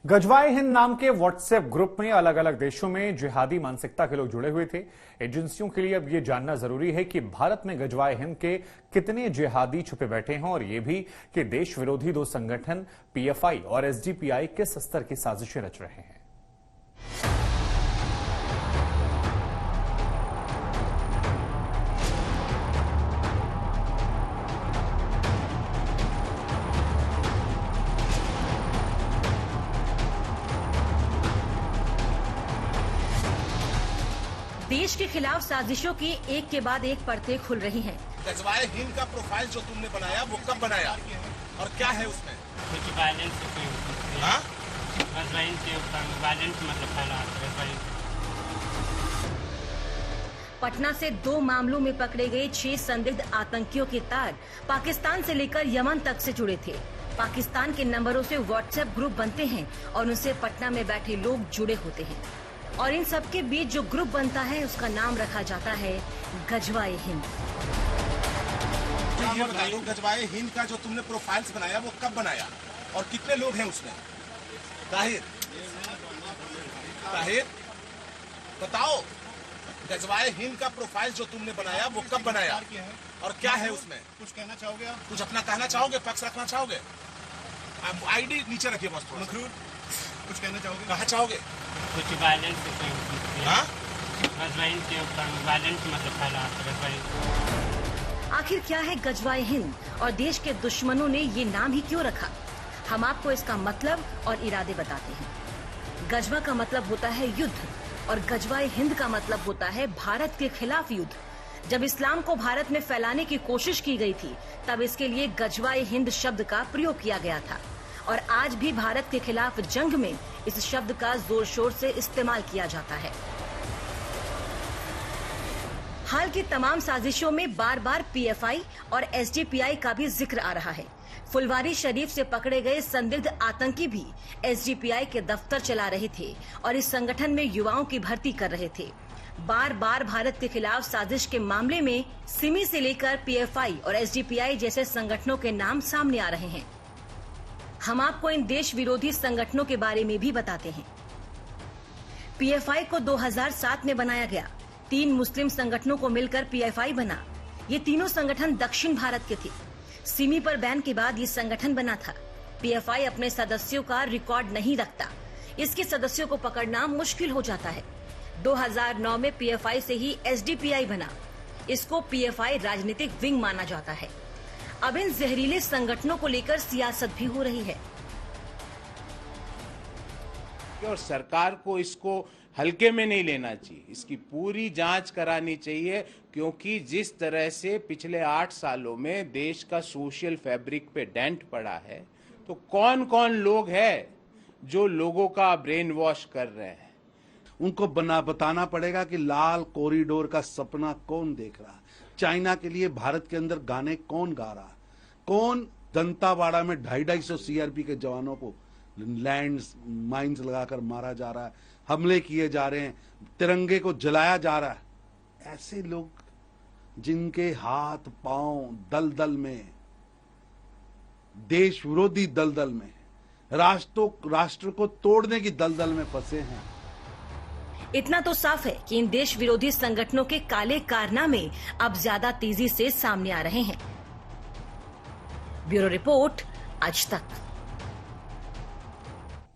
गजवाए हिंद नाम के WhatsApp group में अलग अलग देशों में जिहादी मानसिकता के लोग जुड़े हुए थे। एजेंसियों के लिए अब यह जानना जरूरी है कि भारत में गजवाए हिंद के कितने जिहादी छुपे बैठे हैं और यह भी कि देश विरोधी दो संगठन पीएफआई और एसडीपीआई किस स्तर की साजिशें रच रहे हैं। देश के खिलाफ साजिशों की एक के बाद एक परतें खुल रही हैं। गजवाए हिंद का प्रोफाइल जो तुमने बनाया वो कब बनाया और क्या है उसमें? कुछ वायलेंस के ऊपर वायलेंस मतलब फैला। पटना से 2 मामलों में पकड़े गए 6 संदिग्ध आतंकियों के तार पाकिस्तान से लेकर यमन तक से जुड़े थे। पाकिस्तान के नंबरों से व्हाट्सएप ग्रुप बनते हैं और उनसे पटना में बैठे लोग जुड़े होते हैं और इन सबके बीच जो ग्रुप बनता है उसका नाम रखा जाता है गजवाए हिंद। ये बता दो, गजवाए हिंद का जो तुमने प्रोफाइल्स बनाया वो कब बनाया और कितने लोग हैं उसमें? ताहिर बताओ, गजवाए हिंद का प्रोफाइल जो तुमने बनाया वो कब बनाया और क्या है उसमें? कुछ कहना चाहोगे आप? कुछ अपना कहना चाहोगे, पक्ष रखना चाहोगे? आप आईडी नीचे रखिए बस थोड़ा। कुछ कहना चाहोगे? कहा चाहोगे? कुछ वायलेंस के ऊपर वायलेंस मतलब फैला। आखिर क्या है गजवाए हिंद और देश के दुश्मनों ने ये नाम ही क्यों रखा? हम आपको इसका मतलब और इरादे बताते हैं। गजवा का मतलब होता है युद्ध और गजवाए हिंद का मतलब होता है भारत के खिलाफ युद्ध। जब इस्लाम को भारत में फैलाने की कोशिश की गई थी तब इसके लिए गजवाए हिंद शब्द का प्रयोग किया गया था और आज भी भारत के खिलाफ जंग में इस शब्द का जोर शोर से इस्तेमाल किया जाता है। हाल की तमाम साजिशों में बार बार पीएफआई और एसडीपीआई का भी जिक्र आ रहा है। फुलवारी शरीफ से पकड़े गए संदिग्ध आतंकी भी एसडीपीआई के दफ्तर चला रहे थे और इस संगठन में युवाओं की भर्ती कर रहे थे। बार बार भारत के खिलाफ साजिश के मामले में सिमी से लेकर पीएफआई और एसडीपीआई जैसे संगठनों के नाम सामने आ रहे हैं। हम आपको इन देश विरोधी संगठनों के बारे में भी बताते हैं। पीएफआई को 2007 में बनाया गया। 3 मुस्लिम संगठनों को मिलकर पीएफआई बना। ये तीनों संगठन दक्षिण भारत के थे। सिमी पर बैन के बाद ये संगठन बना था। पीएफआई अपने सदस्यों का रिकॉर्ड नहीं रखता। इसके सदस्यों को पकड़ना मुश्किल हो जाता है। 2009 में पीएफआई से ही एसडीपीआई बना। इसको पीएफआई राजनीतिक विंग माना जाता है। अब इन जहरीले संगठनों को लेकर सियासत भी हो रही है और सरकार को इसको हल्के में नहीं लेना चाहिए। इसकी पूरी जांच करानी चाहिए क्योंकि जिस तरह से पिछले 8 सालों में देश का सोशल फैब्रिक पे डेंट पड़ा है तो कौन कौन लोग हैं जो लोगों का ब्रेन वॉश कर रहे हैं। उनको बताना पड़ेगा कि लाल कॉरिडोर का सपना कौन देख रहा, चाइना के लिए भारत के अंदर गाने कौन गा रहा, कौन दंतावाड़ा में 250 सीआरपी के जवानों को लैंड माइंस लगाकर मारा जा रहा है, हमले किए जा रहे हैं, तिरंगे को जलाया जा रहा है। ऐसे लोग जिनके हाथ पांव दलदल में, देश विरोधी दलदल में, राष्ट्र को तोड़ने की दलदल में फंसे हैं। इतना तो साफ है कि इन देश विरोधी संगठनों के काले कारनामे अब ज्यादा तेजी से सामने आ रहे हैं। ब्यूरो रिपोर्ट, आज तक।